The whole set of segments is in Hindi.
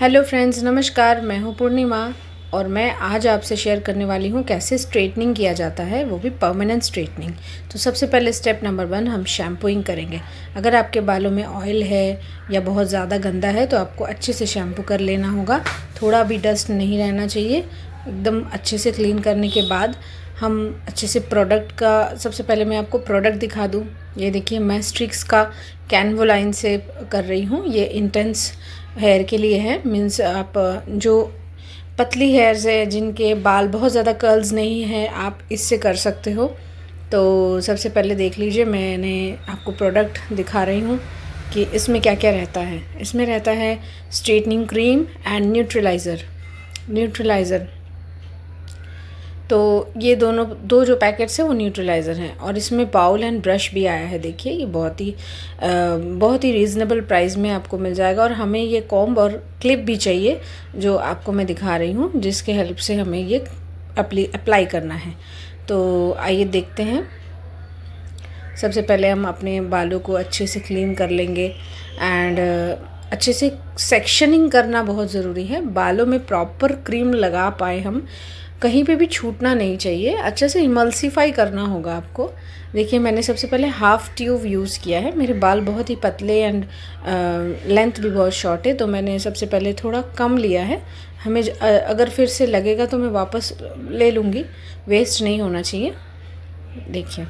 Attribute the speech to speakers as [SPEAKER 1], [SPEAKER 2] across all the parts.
[SPEAKER 1] हेलो फ्रेंड्स, नमस्कार। मैं हूँ पूर्णिमा और मैं आज आपसे शेयर करने वाली हूँ कैसे स्ट्रेटनिंग किया जाता है, वो भी परमानेंट स्ट्रेटनिंग। तो सबसे पहले स्टेप नंबर 1 हम शैम्पूइंग करेंगे। अगर आपके बालों में ऑयल है या बहुत ज़्यादा गंदा है तो आपको अच्छे से शैम्पू कर लेना होगा। थोड़ा भी डस्ट नहीं रहना चाहिए। एकदम अच्छे से क्लीन करने के बाद हम अच्छे से प्रोडक्ट का, सबसे पहले मैं आपको प्रोडक्ट दिखा दूँ। ये देखिए, मैं स्ट्रिक्स का कैनवोलाइन से कर रही हूँ। ये इंटेंस हेयर के लिए है। मीन्स आप जो पतली हेयर्स है, जिनके बाल बहुत ज़्यादा कर्ल्स नहीं है, आप इससे कर सकते हो। तो सबसे पहले देख लीजिए, मैंने आपको प्रोडक्ट दिखा रही हूँ कि इसमें क्या क्या रहता है। इसमें रहता है स्ट्रेटनिंग क्रीम एंड न्यूट्रलाइज़र। तो ये दो जो पैकेट्स हैं वो न्यूट्रलाइज़र हैं, और इसमें बाउल एंड ब्रश भी आया है। देखिए, ये बहुत ही रीज़नेबल प्राइस में आपको मिल जाएगा। और हमें ये कॉम्ब और क्लिप भी चाहिए, जो आपको मैं दिखा रही हूँ, जिसके हेल्प से हमें ये अप्लाई करना है। तो आइए देखते हैं। सबसे पहले हम अपने बालों को अच्छे से क्लीन कर लेंगे एंड अच्छे से सेक्शनिंग करना बहुत ज़रूरी है। बालों में प्रॉपर क्रीम लगा पाए हम, कहीं पे भी छूटना नहीं चाहिए। अच्छे से इमल्सिफाई करना होगा आपको। देखिए, मैंने सबसे पहले हाफ़ ट्यूब यूज़ किया है। मेरे बाल बहुत ही पतले एंड लेंथ भी बहुत शॉर्ट है, तो मैंने सबसे पहले थोड़ा कम लिया है। हमें अगर फिर से लगेगा तो मैं वापस ले लूँगी, वेस्ट नहीं होना चाहिए। देखिए,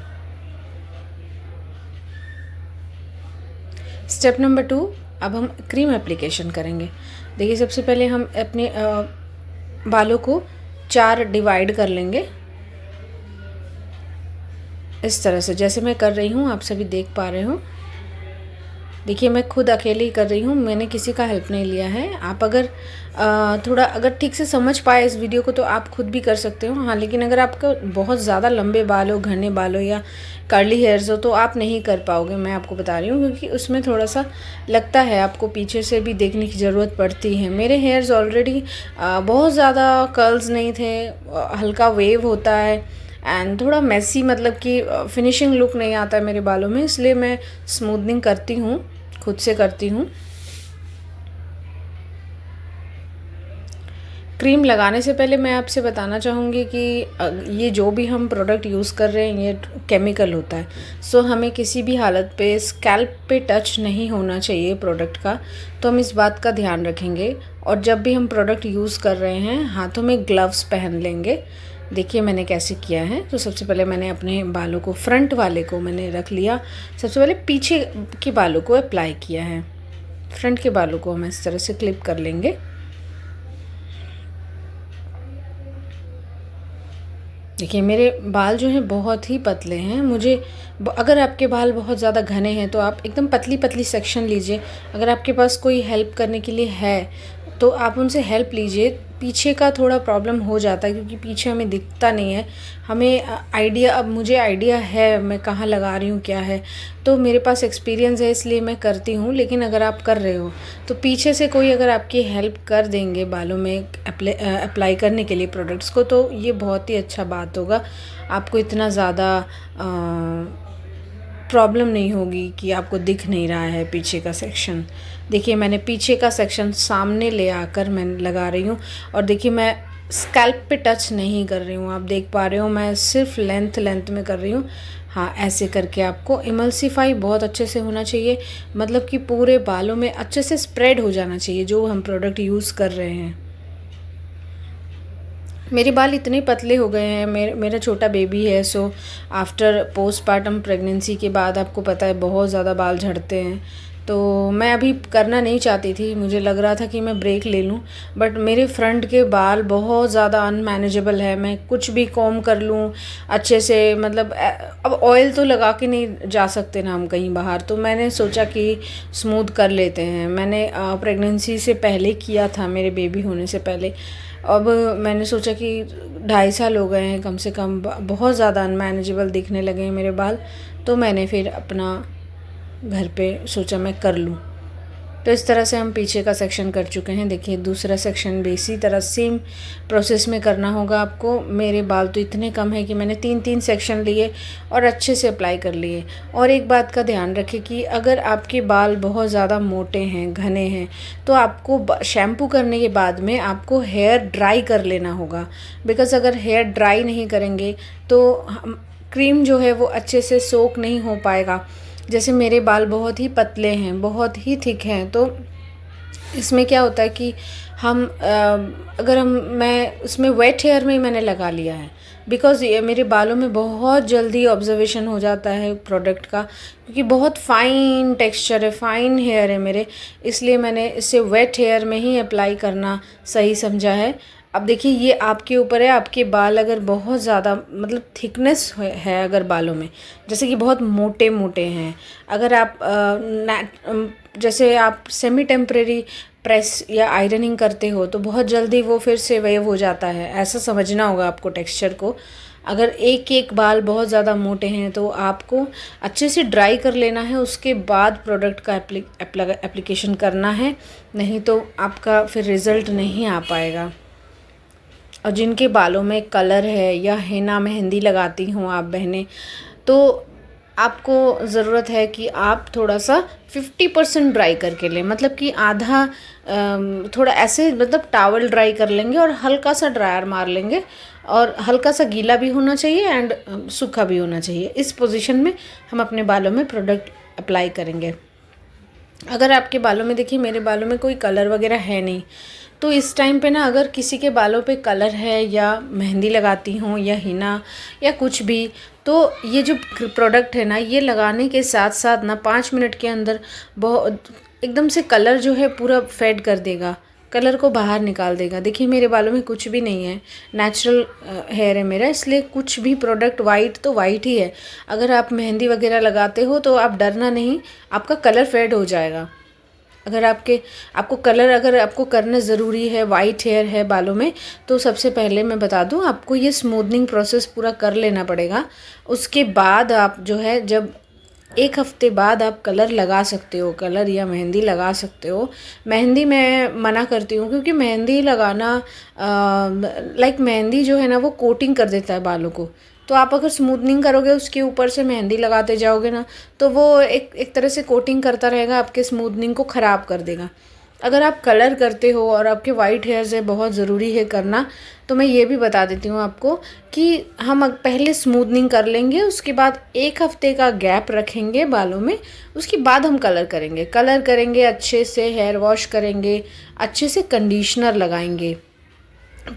[SPEAKER 1] स्टेप नंबर 2, अब हम क्रीम एप्लीकेशन करेंगे। देखिए, सबसे पहले हम अपने बालों को 4 डिवाइड कर लेंगे, इस तरह से, जैसे मैं कर रही हूँ। आप सभी देख पा रहे हो। देखिए, मैं खुद अकेले ही कर रही हूँ, मैंने किसी का हेल्प नहीं लिया है। आप अगर थोड़ा अगर ठीक से समझ पाए इस वीडियो को तो आप खुद भी कर सकते हो। हाँ, लेकिन अगर आपका बहुत ज़्यादा लंबे बाल हो, घने बाल हो या कर्ली हेयर्स हो तो आप नहीं कर पाओगे। मैं आपको बता रही हूँ, क्योंकि उसमें थोड़ा सा लगता है, आपको पीछे से भी देखने की ज़रूरत पड़ती है। मेरे हेयर्स ऑलरेडी बहुत ज़्यादा कर्ल्स नहीं थे, हल्का वेव होता है एंड थोड़ा मेसी, मतलब कि फिनिशिंग लुक नहीं आता है मेरे बालों में, इसलिए मैं स्मूथनिंग करती हूँ, खुद से करती हूँ। क्रीम लगाने से पहले मैं आपसे बताना चाहूँगी कि ये जो भी हम प्रोडक्ट यूज़ कर रहे हैं ये केमिकल होता है। सो हमें किसी भी हालत पे स्कैल्प पे टच नहीं होना चाहिए प्रोडक्ट का। तो हम इस बात का ध्यान रखेंगे, और जब भी हम प्रोडक्ट यूज़ कर रहे हैं हाथों में ग्लव्स पहन लेंगे। देखिए, मैंने कैसे किया है। तो सबसे पहले मैंने अपने बालों को, फ्रंट वाले को मैंने रख लिया। सबसे पहले पीछे के बालों को अप्लाई किया है। फ्रंट के बालों को हम इस तरह से क्लिप कर लेंगे। देखिए, मेरे बाल जो हैं बहुत ही पतले हैं। अगर आपके बाल बहुत ज़्यादा घने हैं तो आप एकदम पतली पतली सेक्शन लीजिए। अगर आपके पास कोई हेल्प करने के लिए है तो आप उनसे हेल्प लीजिए। पीछे का थोड़ा प्रॉब्लम हो जाता है, क्योंकि पीछे हमें दिखता नहीं है। हमें आइडिया, अब मुझे आइडिया है मैं कहाँ लगा रही हूँ, क्या है, तो मेरे पास एक्सपीरियंस है, इसलिए मैं करती हूँ। लेकिन अगर आप कर रहे हो तो पीछे से कोई अगर आपकी हेल्प कर देंगे बालों में अप्लाई करने के लिए प्रोडक्ट्स को, तो ये बहुत ही अच्छा बात होगा। आपको इतना ज़्यादा प्रॉब्लम नहीं होगी कि आपको दिख नहीं रहा है पीछे का सेक्शन। देखिए, मैंने पीछे का सेक्शन सामने ले आकर मैं लगा रही हूँ, और देखिए, मैं स्कैल्प पे टच नहीं कर रही हूँ। आप देख पा रहे हो, मैं सिर्फ लेंथ में कर रही हूँ। हाँ, ऐसे करके आपको इमल्सिफाई बहुत अच्छे से होना चाहिए, मतलब कि पूरे बालों में अच्छे से स्प्रेड हो जाना चाहिए जो हम प्रोडक्ट यूज़ कर रहे हैं। मेरे बाल इतने पतले हो गए हैं, मेरा छोटा बेबी है। सो आफ्टर पोस्टपार्टम प्रेगनेंसी के बाद आपको पता है बहुत ज़्यादा बाल झड़ते हैं। तो मैं अभी करना नहीं चाहती थी, मुझे लग रहा था कि मैं ब्रेक ले लूँ, बट मेरे फ्रंट के बाल बहुत ज़्यादा अनमैनेजेबल है। मैं कुछ भी कॉम कर लूँ अच्छे से, मतलब अब ऑयल तो लगा के नहीं जा सकते ना हम कहीं बाहर, तो मैंने सोचा कि स्मूथ कर लेते हैं। मैंने प्रेगनेंसी से पहले किया था, मेरे बेबी होने से पहले। अब मैंने सोचा कि 2.5 साल हो गए हैं कम से कम, बहुत ज़्यादा अनमैनेजेबल दिखने लगे हैं मेरे बाल, तो मैंने फिर अपना घर पे सोचा मैं कर लूँ। तो इस तरह से हम पीछे का सेक्शन कर चुके हैं। देखिए दूसरा सेक्शन भी इसी तरह सेम प्रोसेस में करना होगा आपको। मेरे बाल तो इतने कम है कि मैंने 3-3 सेक्शन लिए और अच्छे से अप्लाई कर लिए। और एक बात का ध्यान रखें कि अगर आपके बाल बहुत ज़्यादा मोटे हैं, घने हैं, तो आपको शैम्पू करने के बाद में आपको हेयर ड्राई कर लेना होगा। बिकॉज़ अगर हेयर ड्राई नहीं करेंगे तो क्रीम जो है वो अच्छे से सोक नहीं हो पाएगा। जैसे मेरे बाल बहुत ही पतले हैं, बहुत ही थिक हैं, तो इसमें क्या होता है कि मैं उसमें वेट हेयर में ही मैंने लगा लिया है। बिकॉज़ ये मेरे बालों में बहुत जल्दी ऑब्जर्वेशन हो जाता है प्रोडक्ट का, क्योंकि बहुत फ़ाइन टेक्सचर है, फ़ाइन हेयर है मेरे, इसलिए मैंने इसे वेट हेयर में ही अप्लाई करना सही समझा है। अब देखिए ये आपके ऊपर है, आपके बाल अगर बहुत ज़्यादा मतलब थिकनेस है अगर बालों में, जैसे कि बहुत मोटे मोटे हैं, अगर आप जैसे आप सेमी टेम्परेरी प्रेस या आयरनिंग करते हो तो बहुत जल्दी वो फिर से वेव हो जाता है, ऐसा समझना होगा आपको टेक्सचर को। अगर एक एक बाल बहुत ज़्यादा मोटे हैं तो आपको अच्छे से ड्राई कर लेना है, उसके बाद प्रोडक्ट का एप्लीकेशन करना है, नहीं तो आपका फिर रिज़ल्ट नहीं आ पाएगा। और जिनके बालों में कलर है या हेना मेहंदी लगाती हों आप बहनें, तो आपको ज़रूरत है कि आप थोड़ा सा 50% ड्राई करके लें, मतलब कि आधा थोड़ा ऐसे मतलब टॉवल ड्राई कर लेंगे और हल्का सा ड्रायर मार लेंगे, और हल्का सा गीला भी होना चाहिए एंड सूखा भी होना चाहिए। इस पोजीशन में हम अपने बालों में प्रोडक्ट अप्लाई करेंगे। अगर आपके बालों में, देखिए मेरे बालों में कोई कलर वगैरह है नहीं, तो इस टाइम पे ना अगर किसी के बालों पे कलर है या मेहंदी लगाती हूँ या हिना या कुछ भी, तो ये जो प्रोडक्ट है ना, ये लगाने के साथ साथ ना 5 मिनट के अंदर बहुत एकदम से कलर जो है पूरा फेड कर देगा, कलर को बाहर निकाल देगा। देखिए मेरे बालों में कुछ भी नहीं है, नेचुरल हेयर है मेरा, इसलिए कुछ भी प्रोडक्ट वाइट तो वाइट ही है। अगर आप मेहंदी वगैरह लगाते हो तो आप डरना नहीं, आपका कलर फेड हो जाएगा। अगर आपको कलर अगर आपको करना ज़रूरी है, वाइट हेयर है बालों में, तो सबसे पहले मैं बता दूं, आपको ये स्मूथनिंग प्रोसेस पूरा कर लेना पड़ेगा। उसके बाद आप जो है, जब 1 हफ्ते बाद आप कलर लगा सकते हो, कलर या मेहंदी लगा सकते हो। मेहंदी मैं मना करती हूँ, क्योंकि मेहंदी लगाना मेहंदी जो है ना वो कोटिंग कर देता है बालों को। तो आप अगर स्मूथनिंग करोगे उसके ऊपर से मेहंदी लगाते जाओगे ना, तो वो एक तरह से कोटिंग करता रहेगा, आपके स्मूथनिंग को ख़राब कर देगा। अगर आप कलर करते हो और आपके वाइट हेयर्स है, बहुत ज़रूरी है करना, तो मैं ये भी बता देती हूँ आपको कि हम पहले स्मूथनिंग कर लेंगे, उसके बाद 1 हफ्ते का गैप रखेंगे बालों में, उसके बाद हम कलर करेंगे अच्छे से, हेयर वॉश करेंगे, अच्छे से कंडीशनर लगाएंगे।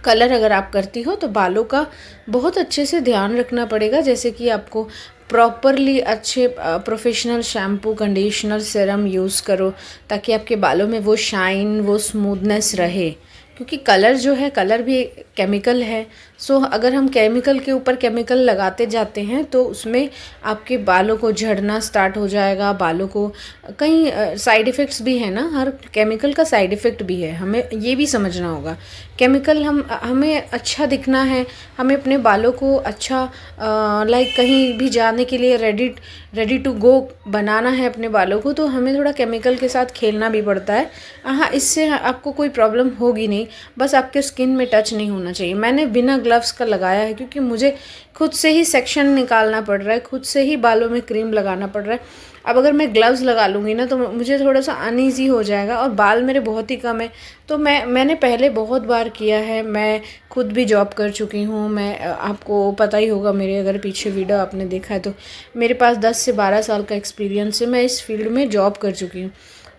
[SPEAKER 1] कलर अगर आप करती हो तो बालों का बहुत अच्छे से ध्यान रखना पड़ेगा, जैसे कि आपको प्रॉपरली अच्छे professional shampoo, conditioner, serum use करो, ताकि आपके बालों में वो शाइन, वो स्मूथनेस रहे। क्योंकि कलर जो है, कलर भी केमिकल है। सो अगर हम केमिकल के ऊपर केमिकल लगाते जाते हैं तो उसमें आपके बालों को झड़ना स्टार्ट हो जाएगा। बालों को कई साइड इफ़ेक्ट्स भी है ना, हर केमिकल का साइड इफ़ेक्ट भी है, हमें ये भी समझना होगा। केमिकल हमें अच्छा दिखना है, हमें अपने बालों को अच्छा कहीं भी जाने के लिए रेडी टू गो बनाना है अपने बालों को, तो हमें थोड़ा केमिकल के साथ खेलना भी पड़ता है। हाँ, इससे आपको कोई प्रॉब्लम होगी नहीं, बस आपके स्किन में टच नहीं होना चाहिए। मैंने बिना ग्लव्स का लगाया है, क्योंकि मुझे खुद से ही सेक्शन निकालना पड़ रहा है, खुद से ही बालों में क्रीम लगाना पड़ रहा है। अब अगर मैं ग्लव्स लगा लूँगी ना तो मुझे थोड़ा सा अनईज़ी हो जाएगा, और बाल मेरे बहुत ही कम है। तो मैंने पहले बहुत बार किया है, मैं खुद भी जॉब कर चुकी हूँ। मैं आपको पता ही होगा, मेरे अगर पीछे वीडियो आपने देखा है तो मेरे पास 10 से 12 साल का एक्सपीरियंस है, मैं इस फील्ड में जॉब कर चुकी हूँ।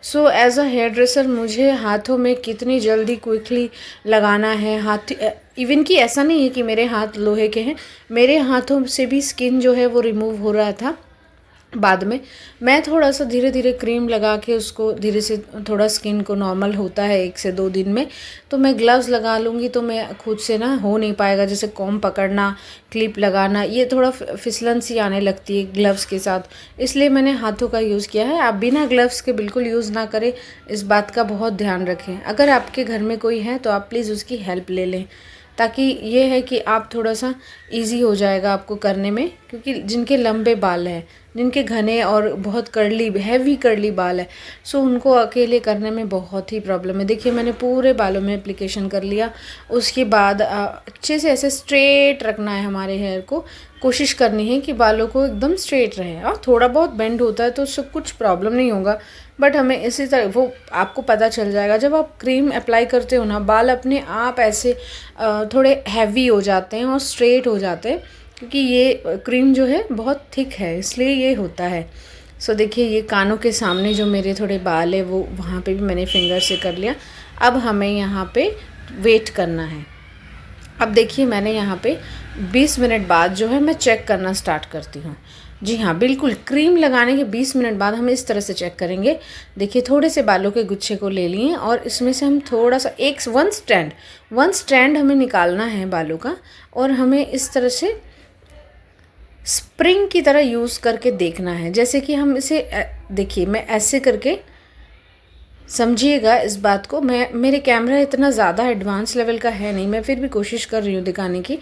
[SPEAKER 1] So as a hairdresser मुझे हाथों में कितनी जल्दी क्विकली लगाना है, हाथ इवन कि ऐसा नहीं है कि मेरे हाथ लोहे के हैं, मेरे हाथों से भी स्किन जो है वो रिमूव हो रहा था। बाद में मैं थोड़ा सा धीरे धीरे क्रीम लगा के उसको धीरे से थोड़ा स्किन को नॉर्मल होता है 1 से 2 दिन में, तो मैं ग्लव्स लगा लूँगी तो मैं खुद से ना हो नहीं पाएगा। जैसे कॉम्ब पकड़ना, क्लिप लगाना, ये थोड़ा फिसलन सी आने लगती है ग्लव्स के साथ, इसलिए मैंने हाथों का यूज़ किया है। आप बिना ग्लव्स के बिल्कुल यूज़ ना करें, इस बात का बहुत ध्यान रखें। अगर आपके घर में कोई है तो आप प्लीज़ उसकी हेल्प ले लें। ताकि ये है कि आप थोड़ा सा इजी हो जाएगा आपको करने में, क्योंकि जिनके लंबे बाल हैं, जिनके घने और बहुत कर्ली हैवी कर्ली बाल है, सो उनको अकेले करने में बहुत ही प्रॉब्लम है। देखिए मैंने पूरे बालों में एप्लीकेशन कर लिया। उसके बाद अच्छे से ऐसे स्ट्रेट रखना है हमारे हेयर को, कोशिश करनी है कि बालों को एकदम स्ट्रेट रहे। और थोड़ा बहुत बेंड होता है तो उससे कुछ प्रॉब्लम नहीं होगा, बट हमें इसी तरह वो आपको पता चल जाएगा जब आप क्रीम अप्लाई करते हो ना, बाल अपने आप ऐसे थोड़े हैवी हो जाते हैं और स्ट्रेट हो जाते हैं, क्योंकि ये क्रीम जो है बहुत थिक है, इसलिए ये होता है। सो देखिए ये कानों के सामने जो मेरे थोड़े बाल है वो वहाँ पे भी मैंने फिंगर से कर लिया। अब हमें यहाँ पे वेट करना है। अब देखिए मैंने यहाँ पे 20 मिनट बाद जो है मैं चेक करना स्टार्ट करती हूँ। जी हाँ, बिल्कुल क्रीम लगाने के 20 मिनट बाद हम इस तरह से चेक करेंगे। देखिए थोड़े से बालों के गुच्छे को ले लिए और इसमें से हम थोड़ा सा वन स्ट्रैंड हमें निकालना है बालों का, और हमें इस तरह से स्प्रिंग की तरह यूज़ करके देखना है। जैसे कि हम इसे देखिए मैं ऐसे करके, समझिएगा इस बात को, मेरे कैमरा इतना ज़्यादा एडवांस लेवल का है नहीं, मैं फिर भी कोशिश कर रही हूँ दिखाने की।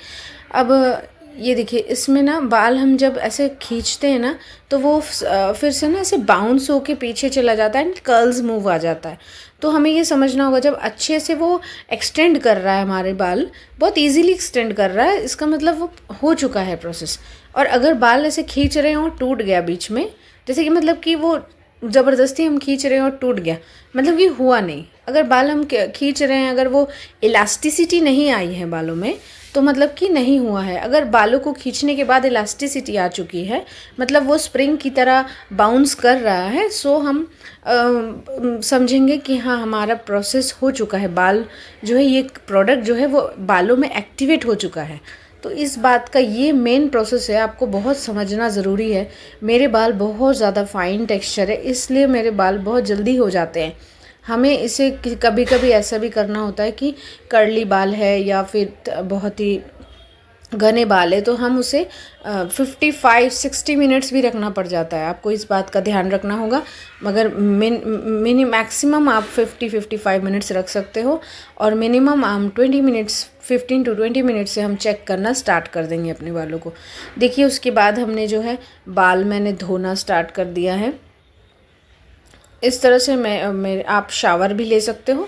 [SPEAKER 1] अब ये देखिए इसमें ना बाल हम जब ऐसे खींचते हैं ना तो वो फिर से ना ऐसे बाउंस होके पीछे चला जाता है एंड कर्ल्स मूव आ जाता है। तो हमें ये समझना होगा जब अच्छे से वो एक्सटेंड कर रहा है, हमारे बाल बहुत इजीली एक्सटेंड कर रहा है, इसका मतलब वो हो चुका है प्रोसेस। और अगर बाल ऐसे खींच रहे हों और टूट गया बीच में, जैसे कि मतलब कि वो ज़बरदस्ती हम खींच रहे हैं और टूट गया, मतलब कि हुआ नहीं। अगर बाल हम खींच रहे हैं, अगर वो इलास्टिसिटी नहीं आई है बालों में, तो मतलब कि नहीं हुआ है। अगर बालों को खींचने के बाद इलास्टिसिटी आ चुकी है, मतलब वो स्प्रिंग की तरह बाउंस कर रहा है, सो हम समझेंगे कि हाँ हमारा प्रोसेस हो चुका है, बाल जो है ये प्रोडक्ट जो है वो बालों में एक्टिवेट हो चुका है। तो इस बात का ये मेन प्रोसेस है, आपको बहुत समझना ज़रूरी है। मेरे बाल बहुत ज़्यादा फाइन टेक्सचर है, इसलिए मेरे बाल बहुत जल्दी हो जाते हैं। हमें इसे कभी कभी ऐसा भी करना होता है कि कर्ली बाल है या फिर बहुत ही घने बाल है, तो हम उसे 55-60 मिनट्स भी रखना पड़ जाता है। आपको इस बात का ध्यान रखना होगा, मगर मैक्सिमम आप 50-55 मिनट्स रख सकते हो, और मिनिमम हम 20 मिनट्स 15 to 20 मिनट से हम चेक करना स्टार्ट कर देंगे अपने बालों को। देखिए उसके बाद हमने जो है बाल मैंने धोना स्टार्ट कर दिया है। इस तरह से आप शावर भी ले सकते हो।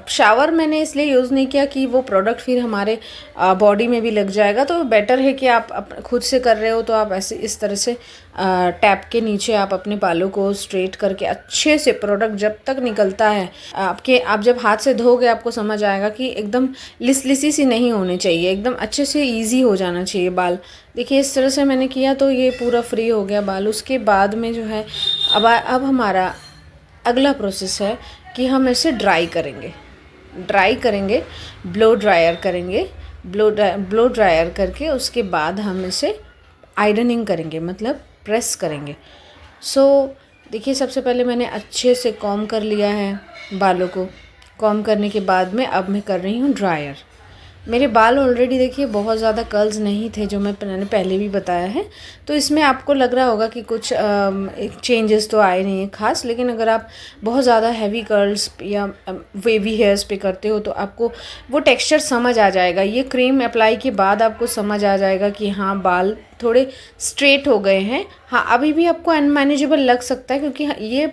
[SPEAKER 1] शावर मैंने इसलिए यूज़ नहीं किया कि वो प्रोडक्ट फिर हमारे बॉडी में भी लग जाएगा, तो बेटर है कि आप खुद से कर रहे हो तो आप ऐसे इस तरह से टैप के नीचे आप अपने बालों को स्ट्रेट करके अच्छे से, प्रोडक्ट जब तक निकलता है आप जब हाथ से धोगे आपको समझ आएगा कि एकदम लिसी सी नहीं होनी चाहिए, एकदम अच्छे से ईजी हो जाना चाहिए बाल। देखिए इस तरह से मैंने किया तो ये पूरा फ्री हो गया बाल। उसके बाद में जो है अब हमारा अगला प्रोसेस है कि हम इसे ड्राई करेंगे, ब्लो ड्रायर करेंगे। ब्लो ड्रायर करके उसके बाद हम इसे आयरनिंग करेंगे, मतलब प्रेस करेंगे। सो देखिए सबसे पहले मैंने अच्छे से कॉम्ब कर लिया है बालों को। कॉम्ब करने के बाद में अब मैं कर रही हूँ ड्रायर। मेरे बाल ऑलरेडी देखिए बहुत ज़्यादा कर्ल्स नहीं थे, जो मैंने पहले भी बताया है, तो इसमें आपको लग रहा होगा कि कुछ चेंजेस तो आए नहीं हैं ख़ास। लेकिन अगर आप बहुत ज़्यादा हैवी कर्ल्स या वेवी हेयर्स पे करते हो तो आपको वो टेक्सचर समझ आ जाएगा। ये क्रीम अप्लाई के बाद आपको समझ आ जाएगा कि हाँ बाल थोड़े स्ट्रेट हो गए हैं। हाँ अभी भी आपको अनमैनेजेबल लग सकता है, क्योंकि ये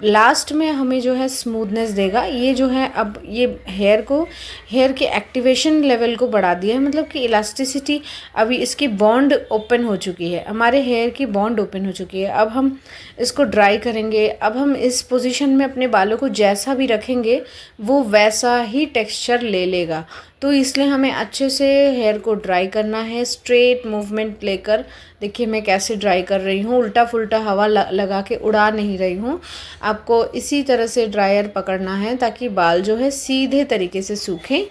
[SPEAKER 1] लास्ट में हमें जो है स्मूथनेस देगा। ये जो है अब ये हेयर के एक्टिवेशन लेवल को बढ़ा दिया है, मतलब कि इलास्टिसिटी अभी इसकी बॉन्ड ओपन हो चुकी है, हमारे हेयर की बॉन्ड ओपन हो चुकी है। अब हम इसको ड्राई करेंगे। अब हम इस पोजीशन में अपने बालों को जैसा भी रखेंगे वो वैसा ही टेक्सचर ले लेगा। तो इसलिए हमें अच्छे से हेयर को ड्राई करना है, स्ट्रेट मूवमेंट लेकर। देखिए मैं कैसे ड्राई कर रही हूँ, उल्टा फुल्टा हवा लगा के उड़ा नहीं रही हूँ। आपको इसी तरह से ड्रायर पकड़ना है ताकि बाल जो है सीधे तरीके से सूखें।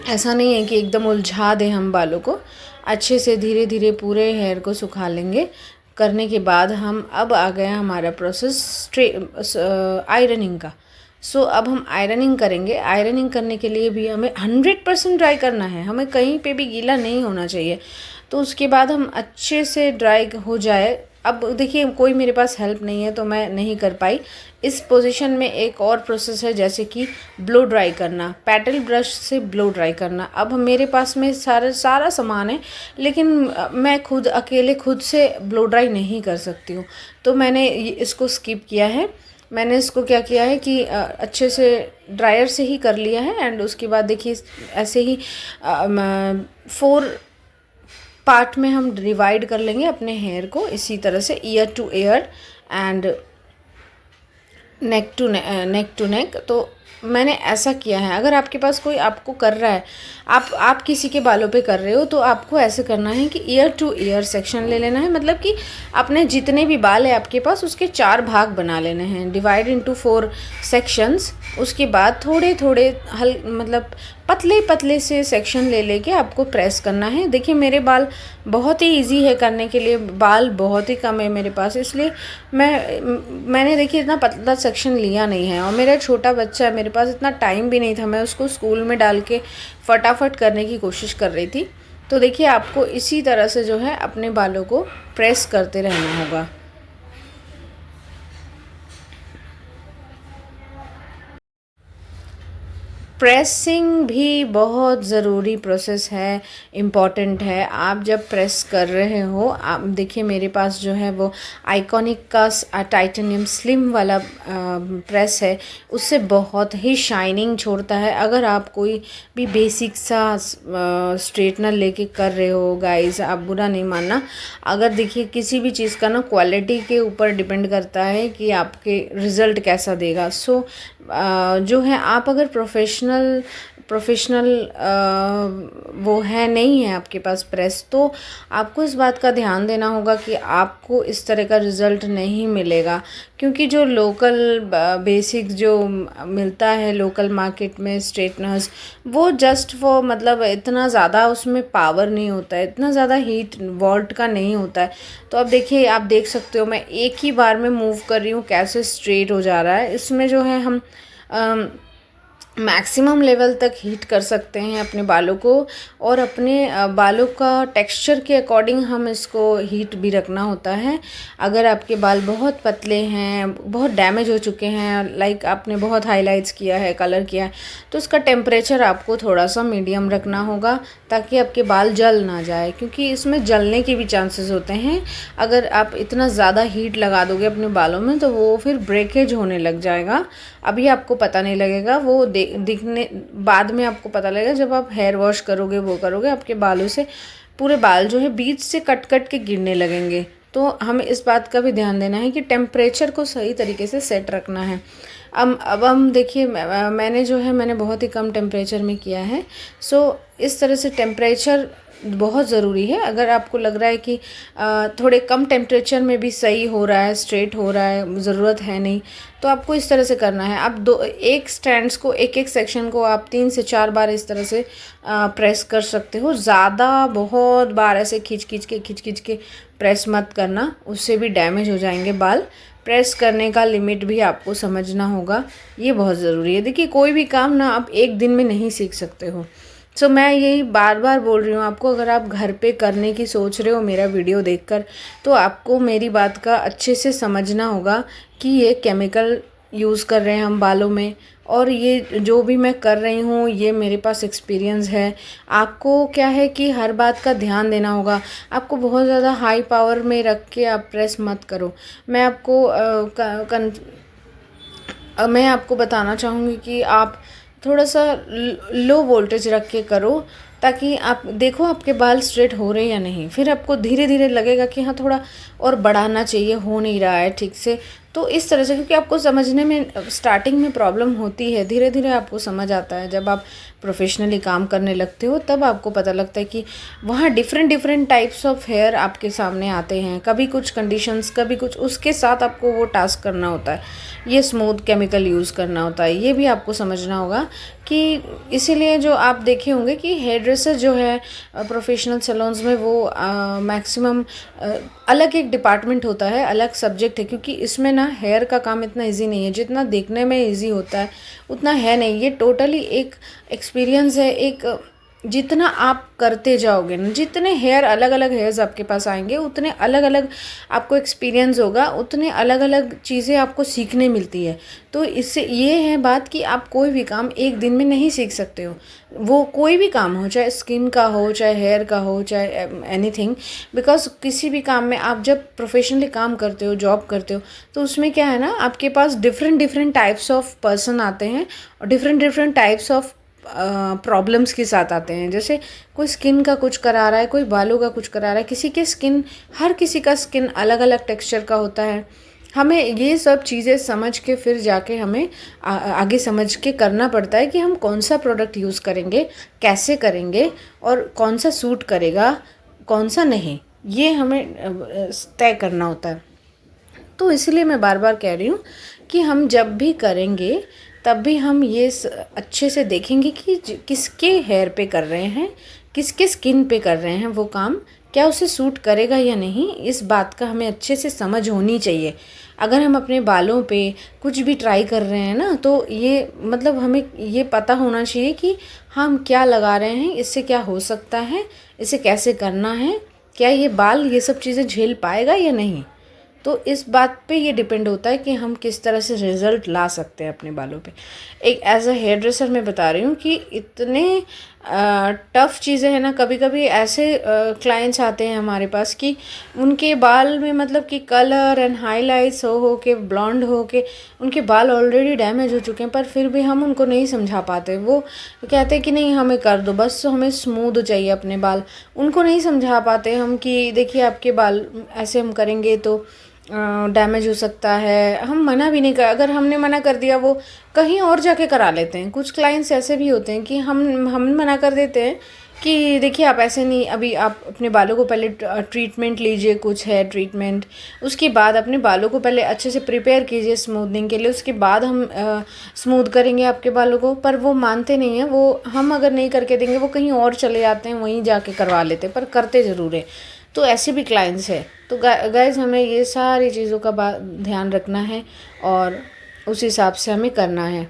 [SPEAKER 1] ऐसा नहीं है कि एकदम उलझा दें हम बालों को, अच्छे से धीरे धीरे पूरे हेयर को सुखा लेंगे। करने के बाद हम अब आ गया हमारा प्रोसेस आयरनिंग का। सो अब हम आयरनिंग करेंगे। आयरनिंग करने के लिए भी हमें 100% ड्राई करना है, हमें कहीं पे भी गीला नहीं होना चाहिए। तो उसके बाद हम अच्छे से ड्राई हो जाए अब देखिए कोई मेरे पास हेल्प नहीं है तो मैं नहीं कर पाई। इस पोजीशन में एक और प्रोसेस है, जैसे कि ब्लो ड्राई करना, पैडल ब्रश से ब्लो ड्राई करना। अब मेरे पास में सारा सामान है, लेकिन मैं खुद अकेले खुद से ब्लो ड्राई नहीं कर सकती हूँ, तो मैंने इसको स्किप किया है। मैंने इसको क्या किया है कि अच्छे से ड्रायर से ही कर लिया है। एंड उसके बाद देखिए ऐसे ही 4 पार्ट में हम डिवाइड कर लेंगे अपने हेयर को, इसी तरह से year to year and neck to neck. तो मैंने ऐसा किया है। अगर आपके पास कोई आपको कर रहा है, आप किसी के बालों पे कर रहे हो, तो आपको ऐसे करना है कि ईयर टू ईयर सेक्शन ले लेना है। मतलब कि अपने जितने भी बाल है आपके पास उसके 4 भाग बना लेने हैं, डिवाइड इनटू 4 सेक्शंस। उसके बाद थोड़े थोड़े मतलब पतले पतले से सेक्शन ले लेके आपको प्रेस करना है। देखिए मेरे बाल बहुत ही इजी है करने के लिए, बाल बहुत ही कम है मेरे पास, इसलिए मैंने देखिए इतना पतला सेक्शन लिया नहीं है। और मेरा छोटा बच्चा है, मेरे पास इतना टाइम भी नहीं था, मैं उसको स्कूल में डाल के फटाफट करने की कोशिश कर रही थी। तो देखिए आपको इसी तरह से जो है अपने बालों को प्रेस करते रहना होगा। प्रेसिंग भी बहुत ज़रूरी प्रोसेस है, इम्पॉर्टेंट है। आप जब प्रेस कर रहे हो, आप देखिए मेरे पास जो है वो आइकॉनिक का टाइटेनियम स्लिम वाला प्रेस है, उससे बहुत ही शाइनिंग छोड़ता है। अगर आप कोई भी बेसिक सा स्ट्रेटनर लेके कर रहे हो गाइस, आप बुरा नहीं मानना। अगर देखिए किसी भी चीज़ का ना क्वालिटी के ऊपर डिपेंड करता है कि आपके रिज़ल्ट कैसा देगा। सो जो है आप अगर प्रोफेशनल वो है नहीं है आपके पास प्रेस, तो आपको इस बात का ध्यान देना होगा कि आपको इस तरह का रिज़ल्ट नहीं मिलेगा। क्योंकि जो लोकल बेसिक जो मिलता है लोकल मार्केट में स्ट्रेटनर्स, वो जस्ट वो मतलब इतना ज़्यादा उसमें पावर नहीं होता है, इतना ज़्यादा हीट वॉल्ट का नहीं होता है। तो अब देखिए आप देख सकते हो मैं एक ही बार में मूव कर रही हूँ, कैसे स्ट्रेट हो जा रहा है। इसमें जो है हम मैक्सिमम लेवल तक हीट कर सकते हैं अपने बालों को, और अपने बालों का टेक्सचर के अकॉर्डिंग हम इसको हीट भी रखना होता है। अगर आपके बाल बहुत पतले हैं, बहुत डैमेज हो चुके हैं, लाइक आपने बहुत हाइलाइट्स किया है, कलर किया है, तो उसका टेम्परेचर आपको थोड़ा सा मीडियम रखना होगा, ताकि आपके बाल जल ना जाए, क्योंकि इसमें जलने के भी चांसेस होते हैं। अगर आप इतना ज़्यादा हीट लगा दोगे अपने बालों में, तो वो फिर ब्रेकेज होने लग जाएगा। अभी आपको पता नहीं लगेगा, वो दिखने बाद में आपको पता लगेगा जब आप हेयर वॉश करोगे, वो करोगे, आपके बालों से पूरे बाल जो है बीच से कट कट के गिरने लगेंगे। तो हमें इस बात का भी ध्यान देना है कि टेम्परेचर को सही तरीके से सेट रखना है। अब हम देखिए मैंने बहुत ही कम टेम्परेचर में किया है। सो इस तरह से टेम्परेचर बहुत ज़रूरी है। अगर आपको लग रहा है कि थोड़े कम टेम्परेचर में भी सही हो रहा है, स्ट्रेट हो रहा है, ज़रूरत है नहीं, तो आपको इस तरह से करना है। आप एक स्ट्रैंड्स को, एक सेक्शन को आप 3 से 4 बार इस तरह से प्रेस कर सकते हो। ज़्यादा बहुत बार ऐसे खींच खींच के प्रेस मत करना, उससे भी डैमेज हो जाएंगे बाल। प्रेस करने का लिमिट भी आपको समझना होगा, ये बहुत ज़रूरी है। देखिए कोई भी काम ना आप एक दिन में नहीं सीख सकते हो। सो मैं यही बार बार बोल रही हूँ आपको, अगर आप घर पे करने की सोच रहे हो मेरा वीडियो देखकर, तो आपको मेरी बात का अच्छे से समझना होगा कि ये केमिकल यूज़ कर रहे हैं हम बालों में, और ये जो भी मैं कर रही हूँ ये मेरे पास एक्सपीरियंस है। आपको क्या है कि हर बात का ध्यान देना होगा। आपको बहुत ज़्यादा हाई पावर में रख के आप प्रेस मत करो। मैं आपको बताना चाहूँगी कि आप थोड़ा सा लो वोल्टेज रख के करो, ताकि आप देखो आपके बाल स्ट्रेट हो रहे हैं या नहीं। फिर आपको धीरे धीरे लगेगा कि हाँ थोड़ा और बढ़ाना चाहिए, हो नहीं रहा है ठीक से। तो इस तरह से, क्योंकि आपको समझने में स्टार्टिंग में प्रॉब्लम होती है, धीरे धीरे आपको समझ आता है। जब आप प्रोफेशनली काम करने लगते हो तब आपको पता लगता है कि वहाँ डिफरेंट टाइप्स ऑफ हेयर आपके सामने आते हैं। कभी कुछ कंडीशंस, कभी कुछ, उसके साथ आपको वो टास्क करना होता है। ये स्मूथ केमिकल यूज़ करना होता है, ये भी आपको समझना होगा। कि इसीलिए जो आप देखे होंगे कि हेयर ड्रेसर जो है प्रोफेशनल सैलून्स में, वो मैक्सिमम अलग एक डिपार्टमेंट होता है, अलग सब्जेक्ट है। क्योंकि इसमें ना हेयर का काम इतना इजी नहीं है, जितना देखने में इजी होता है उतना है नहीं। ये टोटली एक एक्सपीरियंस है, एक जितना आप करते जाओगे ना, जितने हेयर अलग अलग हेयर्स आपके पास आएंगे, उतने अलग अलग आपको एक्सपीरियंस होगा, उतने अलग अलग चीज़ें आपको सीखने मिलती है। तो इससे ये है बात कि आप कोई भी काम एक दिन में नहीं सीख सकते हो। वो कोई भी काम हो, चाहे स्किन का हो, चाहे हेयर का हो, चाहे एनीथिंग। बिकॉज किसी भी काम में आप जब प्रोफेशनली काम करते हो, जॉब करते हो, तो उसमें क्या है ना, आपके पास different different types of person आते हैं और different different types of problems के साथ आते हैं। जैसे कोई स्किन का कुछ करा रहा है, कोई बालों का कुछ करा रहा है, किसी के स्किन, हर किसी का स्किन अलग अलग टेक्सचर का होता है। हमें ये सब चीज़ें समझ के फिर जाके हमें आगे समझ के करना पड़ता है कि हम कौन सा प्रोडक्ट यूज़ करेंगे, कैसे करेंगे और कौन सा सूट करेगा, कौन सा नहीं, ये हमें तय करना होता है। तो इसलिए मैं बार बार कह रही हूँ कि हम जब भी करेंगे तब भी हम ये अच्छे से देखेंगे कि किसके हेयर पे कर रहे हैं, किसके स्किन पे कर रहे हैं वो काम, क्या उसे सूट करेगा या नहीं, इस बात का हमें अच्छे से समझ होनी चाहिए। अगर हम अपने बालों पे कुछ भी ट्राई कर रहे हैं ना, तो ये मतलब हमें ये पता होना चाहिए कि हम क्या लगा रहे हैं, इससे क्या हो सकता है, इसे कैसे करना है, क्या ये बाल ये सब चीज़ें झेल पाएगा या नहीं। तो इस बात पे ये डिपेंड होता है कि हम किस तरह से रिज़ल्ट ला सकते हैं अपने बालों पे। एक एज अ हेयर ड्रेसर मैं बता रही हूँ कि इतने टफ़ चीज़ें हैं ना, कभी कभी ऐसे क्लाइंट्स आते हैं हमारे पास कि उनके बाल में मतलब कि कलर एंड हाइलाइट्स हो के ब्लॉन्ड हो के उनके बाल ऑलरेडी डैमेज हो चुके हैं, पर फिर भी हम उनको नहीं समझा पाते। वो कहते हैं कि नहीं हमें कर दो, बस हमें स्मूथ चाहिए अपने बाल। उनको नहीं समझा पाते हम कि देखिए आपके बाल ऐसे हम करेंगे तो डैमेज हो सकता है। हम मना भी नहीं कर, अगर हमने मना कर दिया वो कहीं और जाके करा लेते हैं। कुछ क्लाइंट्स ऐसे भी होते हैं कि हम मना कर देते हैं कि देखिए आप ऐसे नहीं, अभी आप अपने बालों को पहले ट्रीटमेंट लीजिए, कुछ है ट्रीटमेंट, उसके बाद अपने बालों को पहले अच्छे से प्रिपेयर कीजिए स्मूथनिंग के लिए, उसके बाद हम स्मूथ करेंगे आपके बालों को। पर वो मानते नहीं हैं, वो हम अगर नहीं करके देंगे वो कहीं और चले जाते हैं, वहीं जाके करवा लेते हैं, पर करते ज़रूर है। तो ऐसे भी क्लाइंट्स हैं। तो गाइस हमें ये सारी चीज़ों का ध्यान रखना है और उस हिसाब से हमें करना है।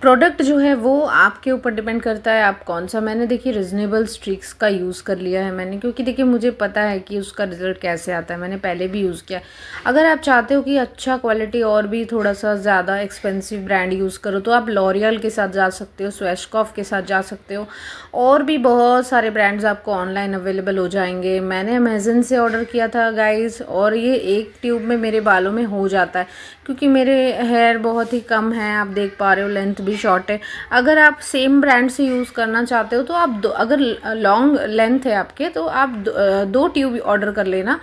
[SPEAKER 1] प्रोडक्ट जो है वो आपके ऊपर डिपेंड करता है आप कौन सा। मैंने देखिए रिजनेबल स्ट्रिक्स का यूज़ कर लिया है मैंने, क्योंकि देखिए मुझे पता है कि उसका रिज़ल्ट कैसे आता है, मैंने पहले भी यूज़ किया। अगर आप चाहते हो कि अच्छा क्वालिटी और भी थोड़ा सा ज़्यादा एक्सपेंसिव ब्रांड यूज़ करो तो आप लॉरियल के साथ जा सकते हो, स्वैशकॉफ के साथ जा सकते हो, और भी बहुत सारे ब्रांड्स आपको ऑनलाइन अवेलेबल हो जाएंगे। मैंने अमेज़न से ऑर्डर किया था गाइज़, और ये एक ट्यूब में मेरे बालों में हो जाता है, क्योंकि मेरे हेयर बहुत ही कम है, आप देख पा रहे हो, लेंथ भी शॉर्ट है। अगर आप सेम ब्रांड से यूज़ करना चाहते हो तो आप अगर लॉन्ग लेंथ है आपके तो आप 2 ट्यूब ऑर्डर कर लेना।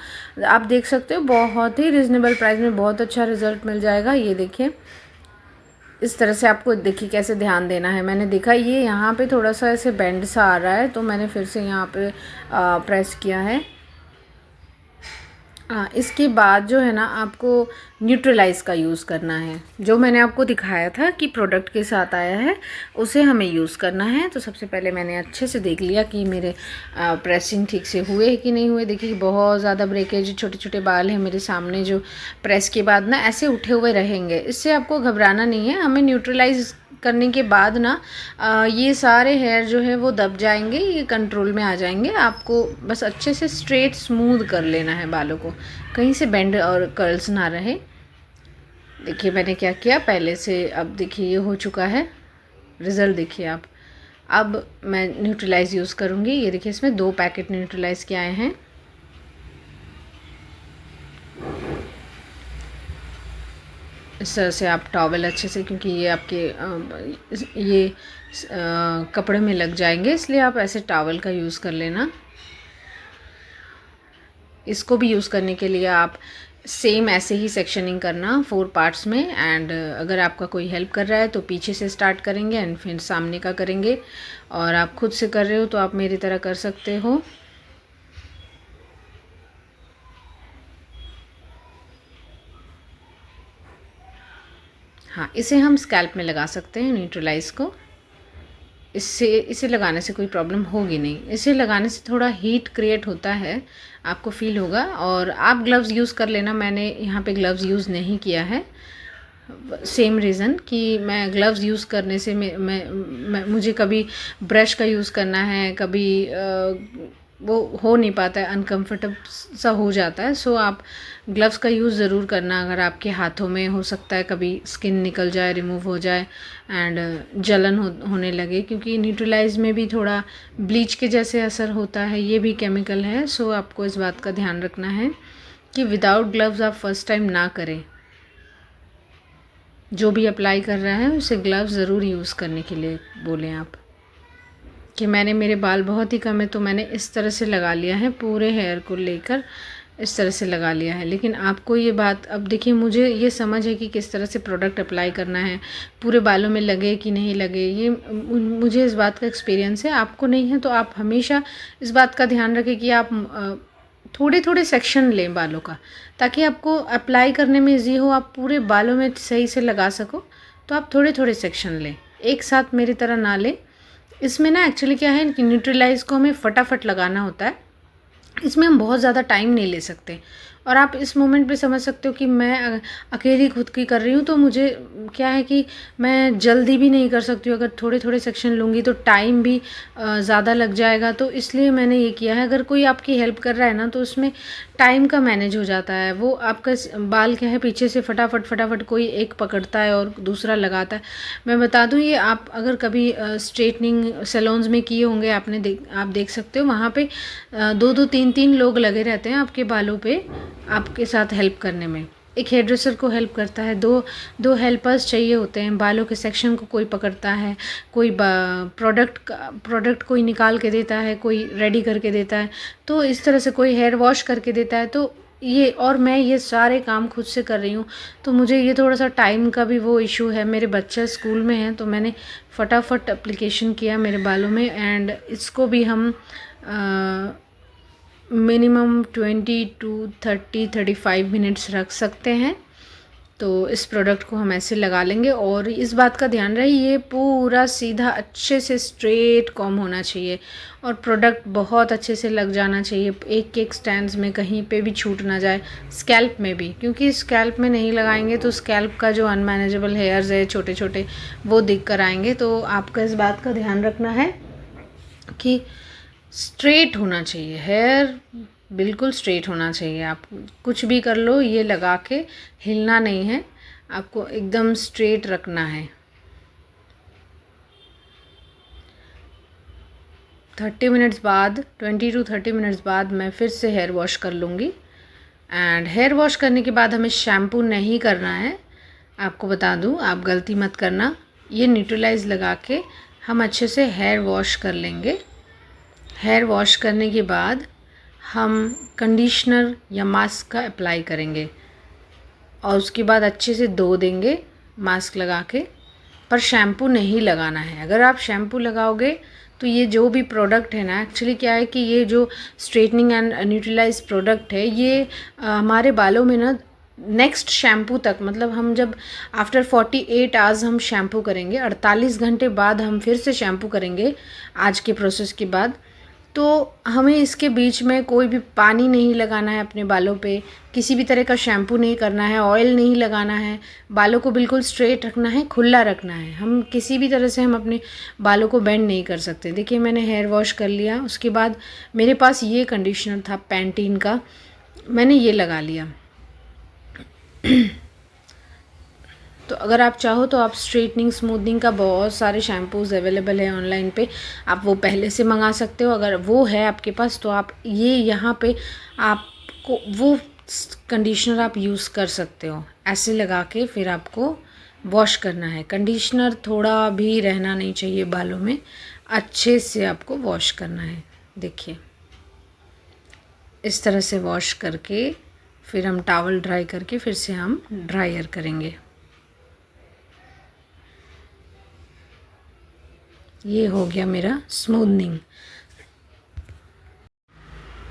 [SPEAKER 1] आप देख सकते हो बहुत ही रिजनेबल प्राइस में बहुत अच्छा रिजल्ट मिल जाएगा। ये देखिए इस तरह से आपको देखिए कैसे ध्यान देना है। मैंने देखा ये यहाँ पे थोड़ा सा ऐसे बेंड सा आ रहा है, तो मैंने फिर से यहाँ पे प्रेस किया है। इसके बाद जो है ना आपको न्यूट्रलाइज़ का यूज़ करना है, जो मैंने आपको दिखाया था कि प्रोडक्ट के साथ आया है उसे हमें यूज़ करना है। तो सबसे पहले मैंने अच्छे से देख लिया कि मेरे प्रेसिंग ठीक से हुए कि नहीं हुए। देखिए बहुत ज़्यादा ब्रेकेज, छोटे छोटे बाल हैं मेरे सामने जो प्रेस के बाद ना ऐसे उठे हुए रहेंगे। इससे आपको घबराना नहीं है। हमें न्यूट्रलाइज़ करने के बाद ना ये सारे हेयर जो है वो दब जाएंगे, ये कंट्रोल में आ जाएंगे। आपको बस अच्छे से स्ट्रेट स्मूथ कर लेना है बालों को, कहीं से बेंड और कर्ल्स ना रहे। देखिए मैंने क्या किया पहले से, अब देखिए ये हो चुका है। रिज़ल्ट देखिए आप। अब मैं न्यूट्रलाइज़ यूज़ करूँगी। ये देखिए इसमें 2 पैकेट न्यूट्रलाइज़ के आए हैं। इस तरह से आप टॉवल अच्छे से, क्योंकि ये आपके ये कपड़े में लग जाएंगे, इसलिए आप ऐसे टॉवल का यूज़ कर लेना। इसको भी यूज़ करने के लिए आप सेम ऐसे ही सेक्शनिंग करना 4 पार्ट्स में। एंड अगर आपका कोई हेल्प कर रहा है तो पीछे से स्टार्ट करेंगे एंड फिर सामने का करेंगे, और आप खुद से कर रहे हो तो आप मेरी तरह कर सकते हो। हाँ, इसे हम स्कैल्प में लगा सकते हैं न्यूट्रलाइज़ को। इसे लगाने से कोई प्रॉब्लम होगी नहीं। इसे लगाने से थोड़ा हीट क्रिएट होता है, आपको फील होगा। और आप ग्लव्स यूज़ कर लेना, मैंने यहाँ पे ग्लव्स यूज़ नहीं किया है। सेम रीज़न कि मैं ग्लव्स यूज़ करने से मुझे कभी ब्रश का यूज़ करना है, कभी वो हो नहीं पाता है, अनकम्फर्टेबल सा हो जाता है। सो आप ग्लव्स का यूज़ ज़रूर करना अगर आपके हाथों में हो सकता है कभी स्किन निकल जाए, रिमूव हो जाए एंड जलन होने लगे, क्योंकि न्यूट्रलाइज में भी थोड़ा ब्लीच के जैसे असर होता है, ये भी केमिकल है। सो आपको इस बात का ध्यान रखना है कि विदाउट ग्लव्स आप फर्स्ट टाइम ना करें। जो भी अप्लाई कर रहा है उसे ग्लव्स ज़रूर यूज़ करने के लिए बोलें आप। कि मैंने मेरे बाल बहुत ही कम है तो मैंने इस तरह से लगा लिया है, पूरे हेयर को लेकर इस तरह से लगा लिया है। लेकिन आपको ये बात, अब देखिए मुझे ये समझ है कि किस तरह से प्रोडक्ट अप्लाई करना है, पूरे बालों में लगे कि नहीं लगे, ये मुझे इस बात का एक्सपीरियंस है। आपको नहीं है तो आप हमेशा इस बात का ध्यान रखें कि आप थोड़े थोड़े सेक्शन लें बालों का, ताकि आपको अप्लाई करने में ईजी हो, आप पूरे बालों में सही से लगा सको। तो आप थोड़े थोड़े सेक्शन लें, एक साथ मेरी तरह ना लें। इसमें ना एक्चुअली क्या है कि न्यूट्रलाइज को हमें फटाफट लगाना होता है, इसमें हम बहुत ज़्यादा टाइम नहीं ले सकते। और आप इस मोमेंट पे समझ सकते हो कि मैं अकेली खुद की कर रही हूँ, तो मुझे क्या है कि मैं जल्दी भी नहीं कर सकती हूँ। अगर थोड़े थोड़े सेक्शन लूँगी तो टाइम भी ज़्यादा लग जाएगा, तो इसलिए मैंने ये किया है। अगर कोई आपकी हेल्प कर रहा है ना तो उसमें टाइम का मैनेज हो जाता है। वो आपका बाल क्या है, पीछे से फटाफट फटाफट कोई एक पकड़ता है और दूसरा लगाता है। मैं बता दूँ, ये आप अगर कभी स्ट्रेटनिंग सैलून्स में किए होंगे, आप देख सकते हो वहाँ पे 2-2 3-3 लोग लगे रहते हैं आपके बालों पे आपके साथ हेल्प करने में। एक हेयर ड्रेसर को हेल्प करता है, दो हेल्पर्स चाहिए होते हैं। बालों के सेक्शन को कोई पकड़ता है, कोई प्रोडक्ट कोई निकाल के देता है, कोई रेडी करके देता है, तो इस तरह से कोई हेयर वॉश करके देता है। तो ये, और मैं ये सारे काम खुद से कर रही हूँ, तो मुझे ये थोड़ा सा टाइम का भी वो इशू है। मेरे बच्चे स्कूल में हैं तो मैंने फटाफट एप्लीकेशन किया मेरे बालों में, एंड इसको भी हम मिनिमम 20 to 35 मिनट्स रख सकते हैं। तो इस प्रोडक्ट को हम ऐसे लगा लेंगे, और इस बात का ध्यान रहे ये पूरा सीधा अच्छे से स्ट्रेट कॉम्ब होना चाहिए, और प्रोडक्ट बहुत अच्छे से लग जाना चाहिए, एक एक स्टैंड्स में कहीं पे भी छूट ना जाए, स्कैल्प में भी, क्योंकि स्कैल्प में नहीं लगाएंगे तो स्कैल्प का जो अनमैनेजेबल हेयर्स है छोटे छोटे, वो दिख कर आएंगे। तो आपका इस बात का ध्यान रखना है कि स्ट्रेट होना चाहिए हेयर, बिल्कुल स्ट्रेट होना चाहिए। आप कुछ भी कर लो, ये लगा के हिलना नहीं है, आपको एकदम स्ट्रेट रखना है। 30 मिनट्स बाद, 20 to 30 मिनट्स बाद मैं फिर से हेयर वॉश कर लूँगी। एंड हेयर वॉश करने के बाद हमें शैम्पू नहीं करना है। आपको बता दूँ, आप गलती मत करना, ये न्यूट्रलाइज लगा के हम अच्छे से हेयर वॉश कर लेंगे। हेयर वॉश करने के बाद हम कंडीशनर या मास्क का अप्लाई करेंगे, और उसके बाद अच्छे से धो देंगे मास्क लगा के, पर शैम्पू नहीं लगाना है। अगर आप शैम्पू लगाओगे तो ये जो भी प्रोडक्ट है ना, एक्चुअली क्या है कि ये जो स्ट्रेटनिंग एंड न्यूट्रलाइज प्रोडक्ट है, ये हमारे बालों में ना नेक्स्ट शैम्पू तक, मतलब हम जब आफ्टर 48 आवर्स हम शैम्पू करेंगे, 48 घंटे बाद हम फिर से शैम्पू करेंगे आज के प्रोसेस के बाद, तो हमें इसके बीच में कोई भी पानी नहीं लगाना है अपने बालों पे, किसी भी तरह का शैम्पू नहीं करना है, ऑयल नहीं लगाना है, बालों को बिल्कुल स्ट्रेट रखना है, खुला रखना है। हम किसी भी तरह से हम अपने बालों को बेंड नहीं कर सकते। देखिए मैंने हेयर वॉश कर लिया, उसके बाद मेरे पास ये कंडीशनर था पैंटीन का, मैंने ये लगा लिया। तो अगर आप चाहो तो आप स्ट्रेटनिंग स्मूथनिंग का बहुत सारे शैम्पूज़ अवेलेबल है ऑनलाइन पे, आप वो पहले से मंगा सकते हो। अगर वो है आपके पास तो आप ये यहाँ पे आपको वो कंडीशनर आप यूज़ कर सकते हो। ऐसे लगा के फिर आपको वॉश करना है। कंडीशनर थोड़ा भी रहना नहीं चाहिए बालों में, अच्छे से आपको वॉश करना है। देखिए इस तरह से वॉश करके फिर हम टॉवल ड्राई करके फिर से हम ड्रायर करेंगे। ये हो गया मेरा स्मूथनिंग।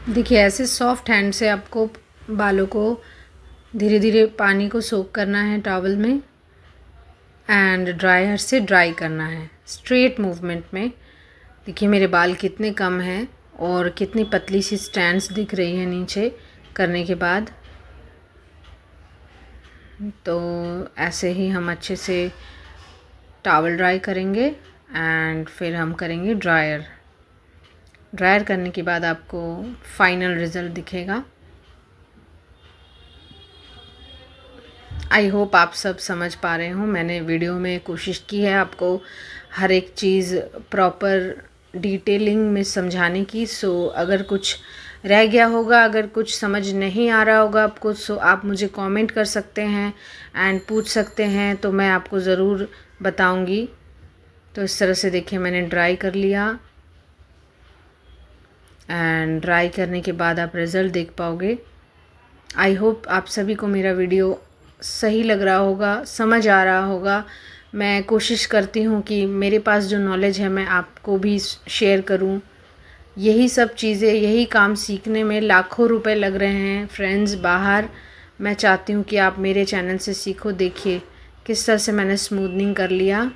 [SPEAKER 1] देखिए ऐसे सॉफ्ट हैंड से आपको बालों को धीरे धीरे पानी को सोक करना है टॉवल में, एंड ड्रायर से ड्राई करना है स्ट्रेट मूवमेंट में। देखिए मेरे बाल कितने कम हैं और कितनी पतली सी स्ट्रैंड्स दिख रही है नीचे करने के बाद। तो ऐसे ही हम अच्छे से टॉवल ड्राई करेंगे एंड फिर हम करेंगे ड्रायर करने के बाद आपको फाइनल रिज़ल्ट दिखेगा। आई होप आप सब समझ पा रहे हो। मैंने वीडियो में कोशिश की है आपको हर एक चीज़ प्रॉपर डिटेलिंग में समझाने की। सो अगर कुछ रह गया होगा, अगर कुछ समझ नहीं आ रहा होगा आपको, सो आप मुझे कमेंट कर सकते हैं एंड पूछ सकते हैं, तो मैं आपको ज़रूर बताऊंगी। तो इस तरह से देखिए मैंने ड्राई कर लिया एंड ड्राई करने के बाद आप रिज़ल्ट देख पाओगे। आई होप आप सभी को मेरा वीडियो सही लग रहा होगा, समझ आ रहा होगा। मैं कोशिश करती हूँ कि मेरे पास जो नॉलेज है मैं आपको भी शेयर करूँ। यही सब चीज़ें, यही काम सीखने में लाखों रुपए लग रहे हैं फ्रेंड्स बाहर। मैं चाहती हूँ कि आप मेरे चैनल से सीखो। देखिए किस तरह से मैंने स्मूथनिंग कर लिया।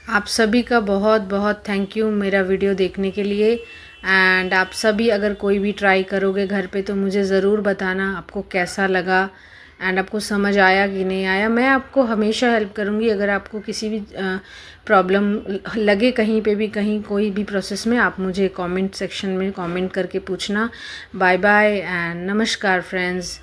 [SPEAKER 1] आप सभी का बहुत बहुत थैंक यू मेरा वीडियो देखने के लिए। एंड आप सभी अगर कोई भी ट्राई करोगे घर पे तो मुझे ज़रूर बताना आपको कैसा लगा एंड आपको समझ आया कि नहीं आया। मैं आपको हमेशा हेल्प करूँगी। अगर आपको किसी भी प्रॉब्लम लगे कहीं पे भी, कहीं कोई भी प्रोसेस में, आप मुझे कमेंट सेक्शन में कमेंट करके पूछना। बाय बाय एंड नमस्कार फ्रेंड्स।